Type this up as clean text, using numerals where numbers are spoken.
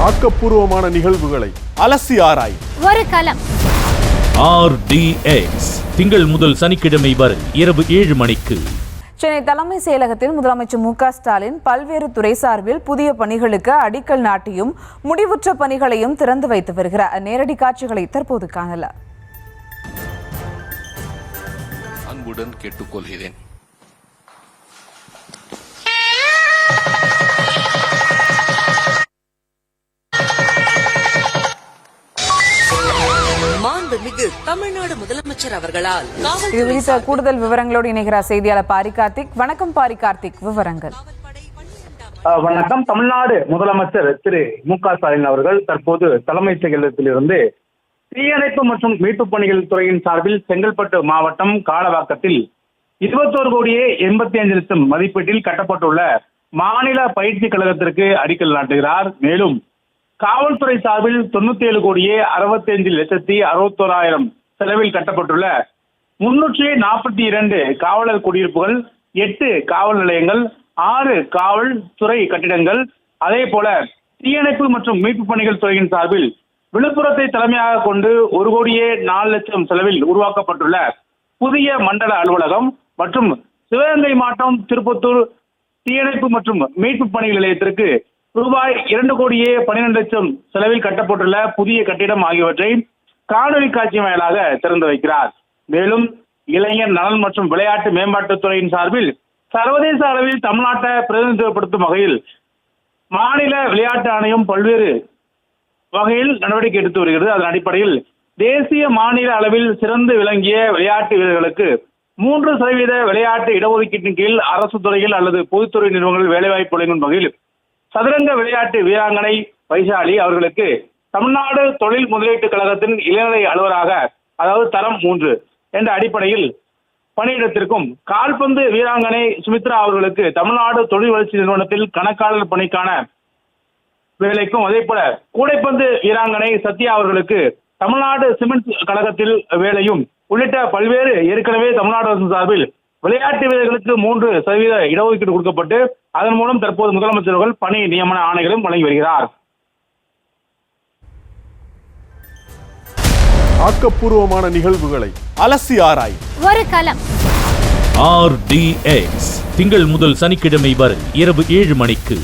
ஆக்கப்பூர்வமான நிகழ்வுகளை அலசி ஆராய் ஒரு களம். RDX திங்கள் முதல் சனிக்கிழமை வரை இரவு 7 மணிக்கு. சென்னை தலைமை செயலகத்தில் முதலமைச்சர் மு.க.ஸ்டாலின் பல்வேறு துறை சார்பில் புதிய பணிகளுக்கு அடிக்கல் நாட்டியும் முடிவுற்ற பணிகளையும் திறந்து வைத்து வருகிறார். நேரடி காட்சிகளை தற்போது காணலாம். அன்புடன் கேட்டுக்கொள்கிறேன். மாண்புமிகு தமிழ்நாடு முதலமைச்சர் அவர்களால் இது குறித்த கூடுதல் விவரங்களோடு இணைகிறார் செய்தியாளர் பாரி கார்த்திக். வணக்கம் பாரி கார்த்திக், விவரங்கள். வணக்கம். தமிழ்நாடு முதலமைச்சர் திரு மு.க.ஸ்டாலின் அவர்கள் தற்போது தலைமைச் செயலகத்திலிருந்து தீயணைப்பு மற்றும் மீட்புப் பணிகள் துறையின் சார்பில் செங்கல்பட்டு மாவட்டம் காலவாக்கத்தில் 21 கோடியே 85 லட்சம் மதிப்பீட்டில் கட்டப்பட்டுள்ள மாநில பயிற்சி கழகத்திற்கு அடிக்கல் நாட்டுகிறார். மேலும் காவல்துறை சார்பில் 97 கோடியே 65 லட்சத்தி 61,000 செலவில் கட்டப்பட்டுள்ள 342 காவலர் குடியிருப்புகள், 8 காவல் நிலையங்கள், 6 காவல்துறை கட்டிடங்கள், அதே போல தீயணைப்பு மற்றும் மீட்பு பணிகள் துறையின் சார்பில் விழுப்புரத்தை தலைமையாக கொண்டு 1 கோடியே 4 லட்சம் செலவில் உருவாக்கப்பட்டுள்ள புதிய மண்டல அலுவலகம் மற்றும் சிவகங்கை மாவட்டம் திருப்பத்தூர் தீயணைப்பு மற்றும் மீட்பு பணிகள் நிலையத்திற்கு ரூபாய் 2 கோடியே 12 லட்சம் செலவில் கட்டப்பட்டுள்ள புதிய கட்டிடம் ஆகியவற்றை காணொலி காட்சி வாயிலாக திறந்து வைக்கிறார். மேலும் இளைஞர் நலன் மற்றும் விளையாட்டு மேம்பாட்டுத்துறையின் சார்பில் சர்வதேச அளவில் தமிழ்நாட்டை பிரதிநிதித்துவப்படுத்தும் வகையில் மாநில விளையாட்டு ஆணையம் பல்வேறு வகையில் நடவடிக்கை எடுத்து வருகிறது. அதன் அடிப்படையில் தேசிய மாநில அளவில் சிறந்து விளங்கிய விளையாட்டு வீரர்களுக்கு 3% விளையாட்டு இடஒதுக்கீட்டின் கீழ் அரசு துறையில் அல்லது பொதுத்துறை நிறுவனங்களில் வேலைவாய்ப்பு வழங்கும் வகையில் சதுரங்க விளையாட்டு வீராங்கனை வைசாலி அவர்களுக்கு தமிழ்நாடு தொழில் முதலீட்டு கழகத்தின் இளநிலை அலுவலராக, அதாவது தரம் 3 என்ற அடிப்படையில் பணியிடத்திற்கும், கால்பந்து வீராங்கனை சுமித்ரா அவர்களுக்கு தமிழ்நாடு தொழில் வளர்ச்சி நிறுவனத்தில் கணக்காளர் பணிக்கான வேலைக்கும், அதே போல கூடைப்பந்து வீராங்கனை சத்யா அவர்களுக்கு தமிழ்நாடு சிமெண்ட் கழகத்தில் வேலையும் உள்ளிட்ட பல்வேறு ஏற்கனவே தமிழ்நாடு அரசு சார்பில் விளையாட்டு வீரர்களுக்கு 3% இடஒதுக்கீடு கொடுக்கப்பட்டு அதன் மூலம் தற்போது முதலமைச்சர்கள் பணி நியமன ஆணைகளும் வழங்கி வருகிறார். ஆக்கப்பூர்வமான நிகழ்வுகளை அலசி ஆராய் ஒரு களம். RDX திங்கள் முதல் சனிக்கிழமை வரை இரவு 7 மணிக்கு.